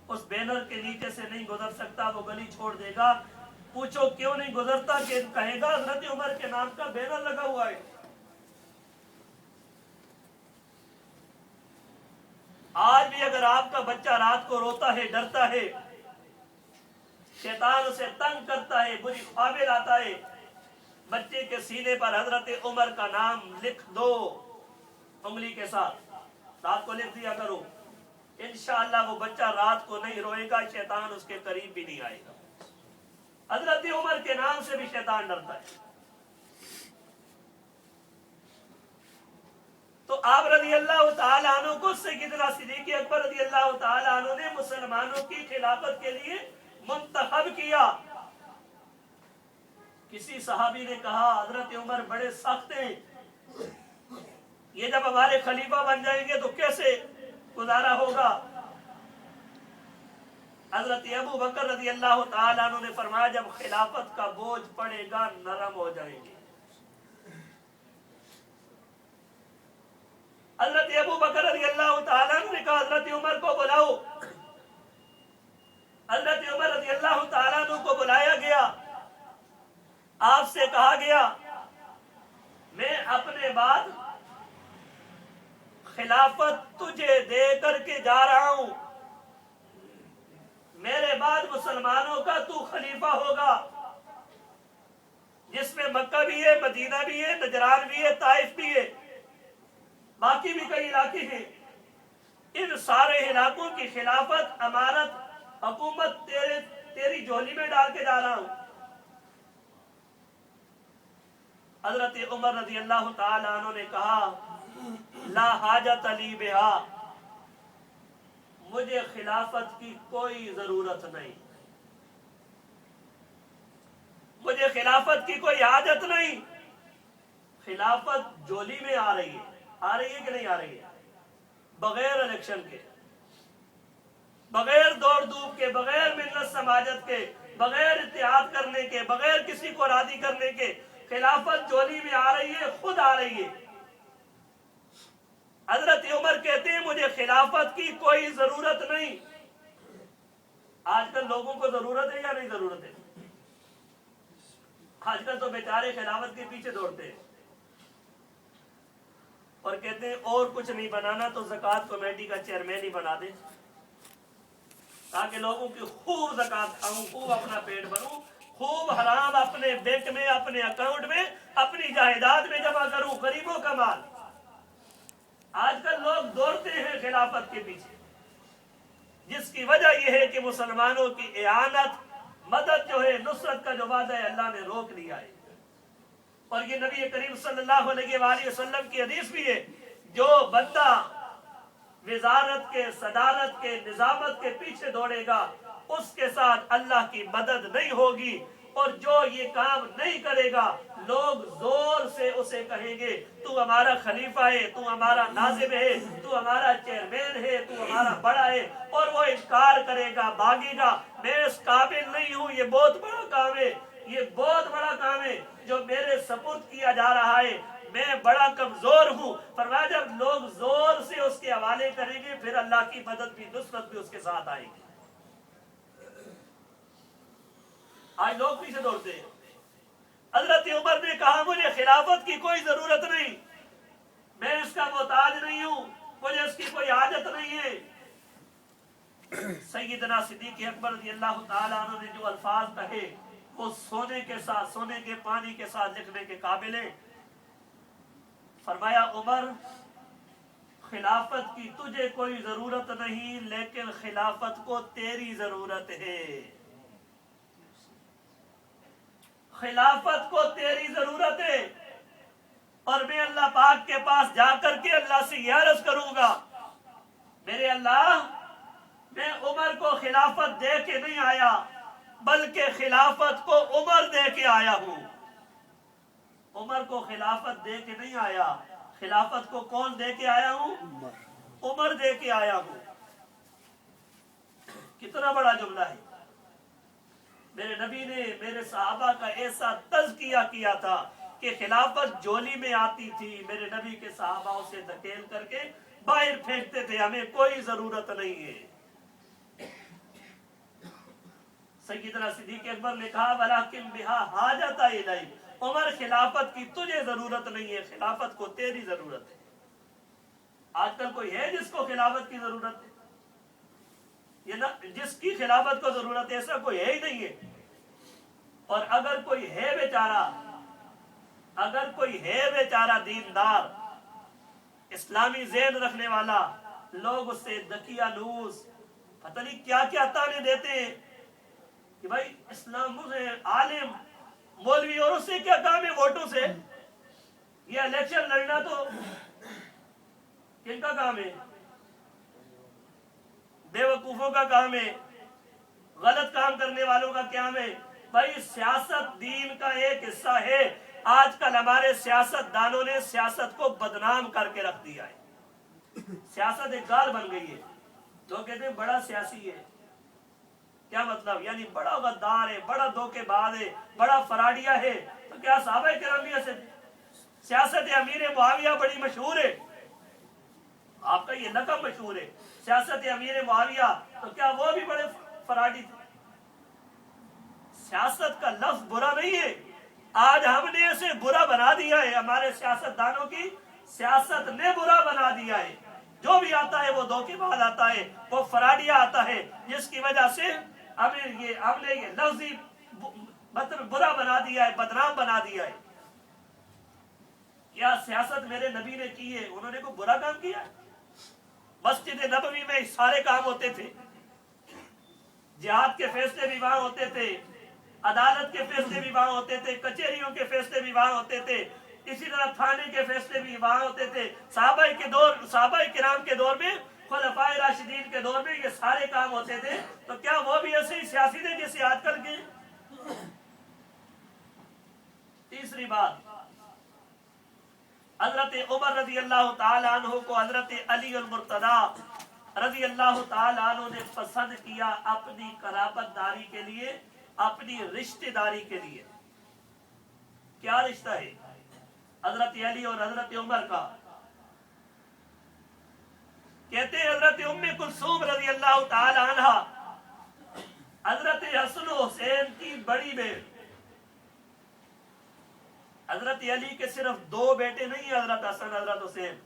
اس banner کے نیچے سے نہیں گزر سکتا، وہ گلی چھوڑ دے گا۔ پوچھو کیوں نہیں گزرتا، کہ کہے گا حضرت عمر کے نام کا بینر لگا ہوا ہے۔ آج بھی اگر آپ کا بچہ رات کو روتا ہے، ڈرتا ہے، شیطان اسے تنگ کرتا ہے، بری خوابیں لاتا ہے، بچے کے سینے پر حضرت عمر کا نام لکھ دو انگلی کے ساتھ، رات کو لکھ دیا کرو، انشاءاللہ وہ بچہ رات کو نہیں روئے گا، شیطان اس کے قریب بھی نہیں آئے گا۔ حضرت عمر کے نام سے بھی شیطان ڈرتا ہے۔ تو آپ رضی اللہ تعالیٰ عنہ کو سیدنا صدیق اکبر رضی اللہ تعالیٰ عنہ نے مسلمانوں کی خلافت کے لیے منتخب کیا۔ کسی صحابی نے کہا حضرت عمر بڑے سخت ہیں، یہ جب ہمارے خلیفہ بن جائیں گے تو کیسے گزارا ہوگا؟ حضرت ابو بکر رضی اللہ تعالیٰ عنہ نے فرمایا جب خلافت کا بوجھ پڑے گا نرم ہو جائیں گے۔ حضرت ابو بکر رضی اللہ تعالیٰ عنہ نے کہا حضرت عمر کو بلاؤ۔ حضرت عمر رضی اللہ تعالیٰ عنہ کو بلایا گیا، آپ سے کہا گیا میں اپنے بعد خلافت تجھے دے کر کے جا رہا ہوں، میرے بعد مسلمانوں کا تو خلیفہ ہوگا، جس میں مکہ بھی ہے، مدینہ بھی ہے، نجران بھی ہے، طائف بھی ہے، باقی بھی کئی علاقے ہیں، ان سارے علاقوں کی خلافت، امارت، حکومت تیری جھولی میں ڈال کے جا رہا ہوں۔ حضرت عمر رضی اللہ تعالی عنہ نے کہا لا حاجت لی بہا، مجھے خلافت کی کوئی ضرورت نہیں، مجھے خلافت کی کوئی حاجت نہیں، خلافت جولی میں آ رہی ہے کہ نہیں آ رہی ہے؟ بغیر الیکشن کے، بغیر دوڑ دھوپ کے، بغیر ملت سماجت کے، بغیر اتحاد کرنے کے، بغیر کسی کو راضی کرنے کے، خلافت جولی میں آ رہی ہے، خود آ رہی ہے۔ حضرت عمر کہتے ہیں مجھے خلافت کی کوئی ضرورت نہیں۔ آج کل لوگوں کو ضرورت ہے یا نہیں ضرورت ہے؟ آج کل تو بیچارے خلافت کے پیچھے دوڑتے ہیں اور کہتے ہیں اور کچھ نہیں بنانا تو زکوٰۃ کمیٹی کا چیئرمین ہی بنا دے، تاکہ لوگوں کی خوب زکوٰۃ کھاؤں، خوب اپنا پیٹ بھروں، خوب حرام اپنے بینک میں، اپنے اکاؤنٹ میں، اپنی جائیداد میں جمع کروں، غریبوں کا مال۔ آج کل لوگ دوڑتے ہیں خلافت کے پیچھے، جس کی وجہ یہ ہے کہ مسلمانوں کی اعانت، مدد جو ہے، نصرت کا جو وعدہ ہے اللہ نے روک لیا ہے۔ اور یہ نبی کریم صلی اللہ علیہ وآلہ وسلم کی حدیث بھی ہے، جو بندہ وزارت کے، صدارت کے، نظامت کے پیچھے دوڑے گا اس کے ساتھ اللہ کی مدد نہیں ہوگی، اور جو یہ کام نہیں کرے گا لوگ زور سے اسے کہیں گے تو ہمارا خلیفہ ہے، تو ہمارا ناظم ہے، تو ہمارا چیئرمین ہے، تو ہمارا بڑا ہے، اور وہ انکار کرے گا، بھاگے گا، میں اس قابل نہیں ہوں، یہ بہت بڑا کام ہے، یہ بہت بڑا کام ہے جو میرے سپرد کیا جا رہا ہے، میں بڑا کمزور ہوں۔ فرمایا جب لوگ زور سے اس کے حوالے کریں گے پھر اللہ کی مدد بھی، نصرت بھی اس کے ساتھ آئے گی۔ آج لوگ پیچھے دوڑتے ہیں۔ حضرت عمر نے کہا مجھے خلافت کی کوئی ضرورت نہیں، میں اس کا محتاج نہیں ہوں، مجھے اس کی کوئی حاجت نہیں ہے۔ سیدنا صدیق اکبر رضی اللہ تعالیٰ عنہ نے جو الفاظ کہے وہ سونے کے ساتھ، سونے کے پانی کے ساتھ لکھنے کے قابل ہیں۔ فرمایا عمر خلافت کی تجھے کوئی ضرورت نہیں، لیکن خلافت کو تیری ضرورت ہے، خلافت کو تیری ضرورت ہے، اور میں اللہ پاک کے پاس جا کر کے اللہ سے یہ عرض کروں گا میرے اللہ میں عمر کو خلافت دے کے نہیں آیا بلکہ خلافت کو عمر دے کے آیا ہوں۔ عمر کو خلافت دے کے نہیں آیا، خلافت کو کون دے کے آیا ہوں؟ عمر دے کے آیا ہوں۔ کتنا بڑا جملہ ہے۔ میرے نبی نے میرے صحابہ کا ایسا تزکیہ کیا تھا کہ خلافت جولی میں آتی تھی، میرے نبی کے صحابہ اسے دھکیل کر کے باہر پھینکتے تھے، ہمیں کوئی ضرورت نہیں ہے۔ सैयदना सिद्दीक अकबर ने कहा वलाकिन बिहा हाजत इलैहि, उमर खिलाफत की तुझे जरूरत नहीं है, खिलाफत को तेरी जरूरत है। आजकल कोई है जिसको खिलाफत की जरूरत है? ये ना, जिसकी खिलाफत को जरूरत है ऐसा कोई है ही नहीं है। और अगर कोई है बेचारा दीनदार, इस्लामी ज़हन रखने वाला, लोग उससे दकियानूस पता नहीं क्या क्या ताने देते हैं कि भाई इस्लाम मुझे आलिम मौलवी, और उससे क्या काम है वोटों से? ये इलेक्शन लड़ना तो किनका काम है? बेवकूफों का काम है, गलत काम करने वालों का क्या है? भाई सियासत दीन का एक हिस्सा है। आजकल हमारे सियासतदानों ने सियासत को बदनाम करके रख दिया है। सियासत एक गाल बन गई है। लोग कहते हैं बड़ा सियासी है, क्या मतलब? यानी बड़ा गद्दार है, बड़ा धोखेबाज है, बड़ा फराडिया है। तो क्या सहाबा किराम भी ऐसे? सियासत अमीर मुआविया बड़ी मशहूर है, आपका ये लक़ब मशहूर है सियासत अमीर मुआविया, तो क्या वो भी बड़े फराडी थे? सियासत का लफ्ज बुरा नहीं है, आज हमने इसे बुरा बना दिया है। हमारे सियासतदानों की सियासत ने बुरा बना दिया है। जो भी आता है वो धोखेबाज आता है, वो फराडिया आता है, जिसकी वजह से हमने ये लफ्जी मतलब बुरा बना दिया है, बदनाम बना दिया है। क्या सियासत मेरे नबी ने की है? उन्होंने कोई बुरा काम किया? मस्जिद नबवी में सारे काम होते थे, जिहाद के फैसले भी वहां होते थे, अदालत के फैसले भी वहां होते थे, कचहरियों के फैसले भी वहां होते थे, इसी तरह थाने के फैसले भी वहां होते थे। सहाबा किराम के दौर में, खुलफाए राशिदीन के दौर में ये सारे काम होते थे। तो क्या वो भी ऐसे ही सियासी थे जैसे आजकल के? तीसरी बात, हजरत उमर रजी अल्लाह ताला अन्हु को हजरत अली अल मुर्तदा रजी अल्लाह ताला अन्हु ने पसंद किया अपनी कराबतदारी के लिए, अपनी रिश्तेदारी के लिए। क्या रिश्ता है हजरत अली और हजरत उमर का? कहते हैं हजरत उम्मे कुलसूम रजी अल्लाह ताला अन्हा हजरत हसन हुसैन की बड़ी बहन। हजरत अली के सिर्फ 2 बेटे नहीं, हजरत हसन हजरत हुसैन।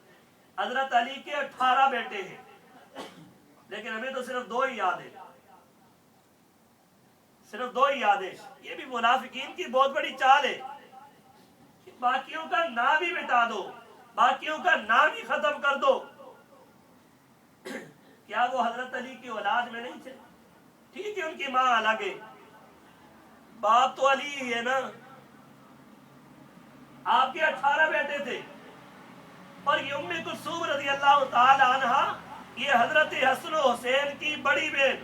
हजरत अली के 18 बेटे हैं, लेकिन हमें तो सिर्फ 2 ही याद है, सिर्फ 2 ही याद है। ये भी मुनाफिकीन की बहुत बड़ी चाल है कि बाकियों का नाम ही मिटा दो, बाकियों का नाम ही खत्म कर दो। क्या वो हजरत अली की औलाद में नहीं थे? ठीक है, उनकी माँ अलग है, बाप तो अली ही है ना। आपके 18 बेटे थे, और ये उम्मे कुलसूम रज़ी अल्लाह ताला अन्हा, ये हजरत हसन हुसैन की बड़ी बहन,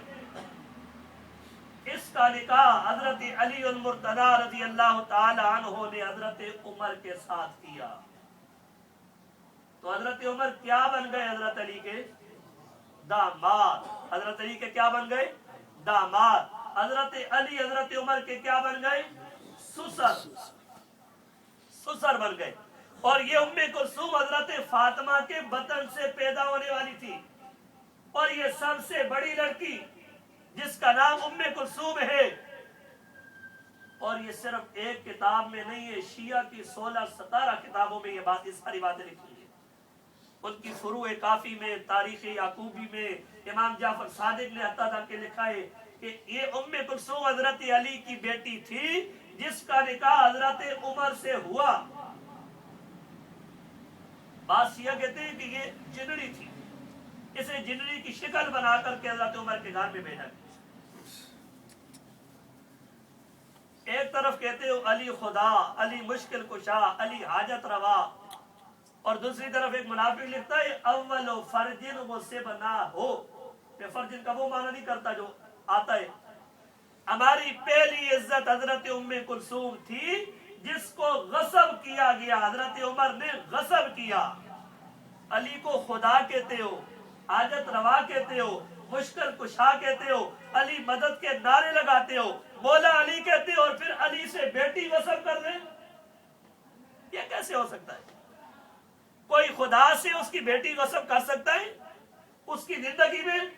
इसका निकाह हजरत अली अल मुर्तदा रज़ी अल्लाह ताला अन्हु ने हजरत उमर के साथ किया। तो हजरत उमर क्या बन गए? हजरत अली के दामाद। हजरत अली के क्या बन गए? दामाद। हजरत अली हजरत उमर के क्या बन गए? ससुर बन गए। और ये उम्मे कुलसूम हजरत फातिमा के बतन से पैदा होने वाली थी, और ये सबसे बड़ी लड़की जिसका नाम उम्मे कुलसूम है। और ये सिर्फ एक किताब में नहीं है, शिया की 16-17 किताबों में ये सारी बातें लिखी है। उनकी फुरूए काफी में, तारीख याकूबी में, इमाम जाफर सादिक ने हत्ता तक के लिखा है कि ये उम्मे कुलसूम हजरत अली की बेटी थी, जिसका निकाह हजरत उमर से हुआ। बात शिया कहते हैं कि ये जिनड़ी थी, इसे जिनड़ी की शिकल बना करके हजरत उमर के घर में भेजा गया। एक तरफ कहते हो अली खुदा, अली मुश्किल कुशा, अली हाजत रवा, और दूसरी तरफ एक मुनाफिक लिखता है अव्वल फर्जिन मुझसे बना हो। फर्जिन का वो माना नहीं करता जो आता है। हमारी पहली इज्जत हजरत उम्मे कुलसूम थी, जिसको गसब किया गया, हजरत उमर ने गसब किया। अली को खुदा कहते हो, हाजत रवा कहते हो, मुश्किल कुशा कहते हो, अली मदद के नारे लगाते हो, मौला अली कहते हो, और फिर अली से बेटी गसब कर ले। ये कैसे हो सकता है? कोई खुदा से उसकी बेटी गसब कर सकता है उसकी जिंदगी में?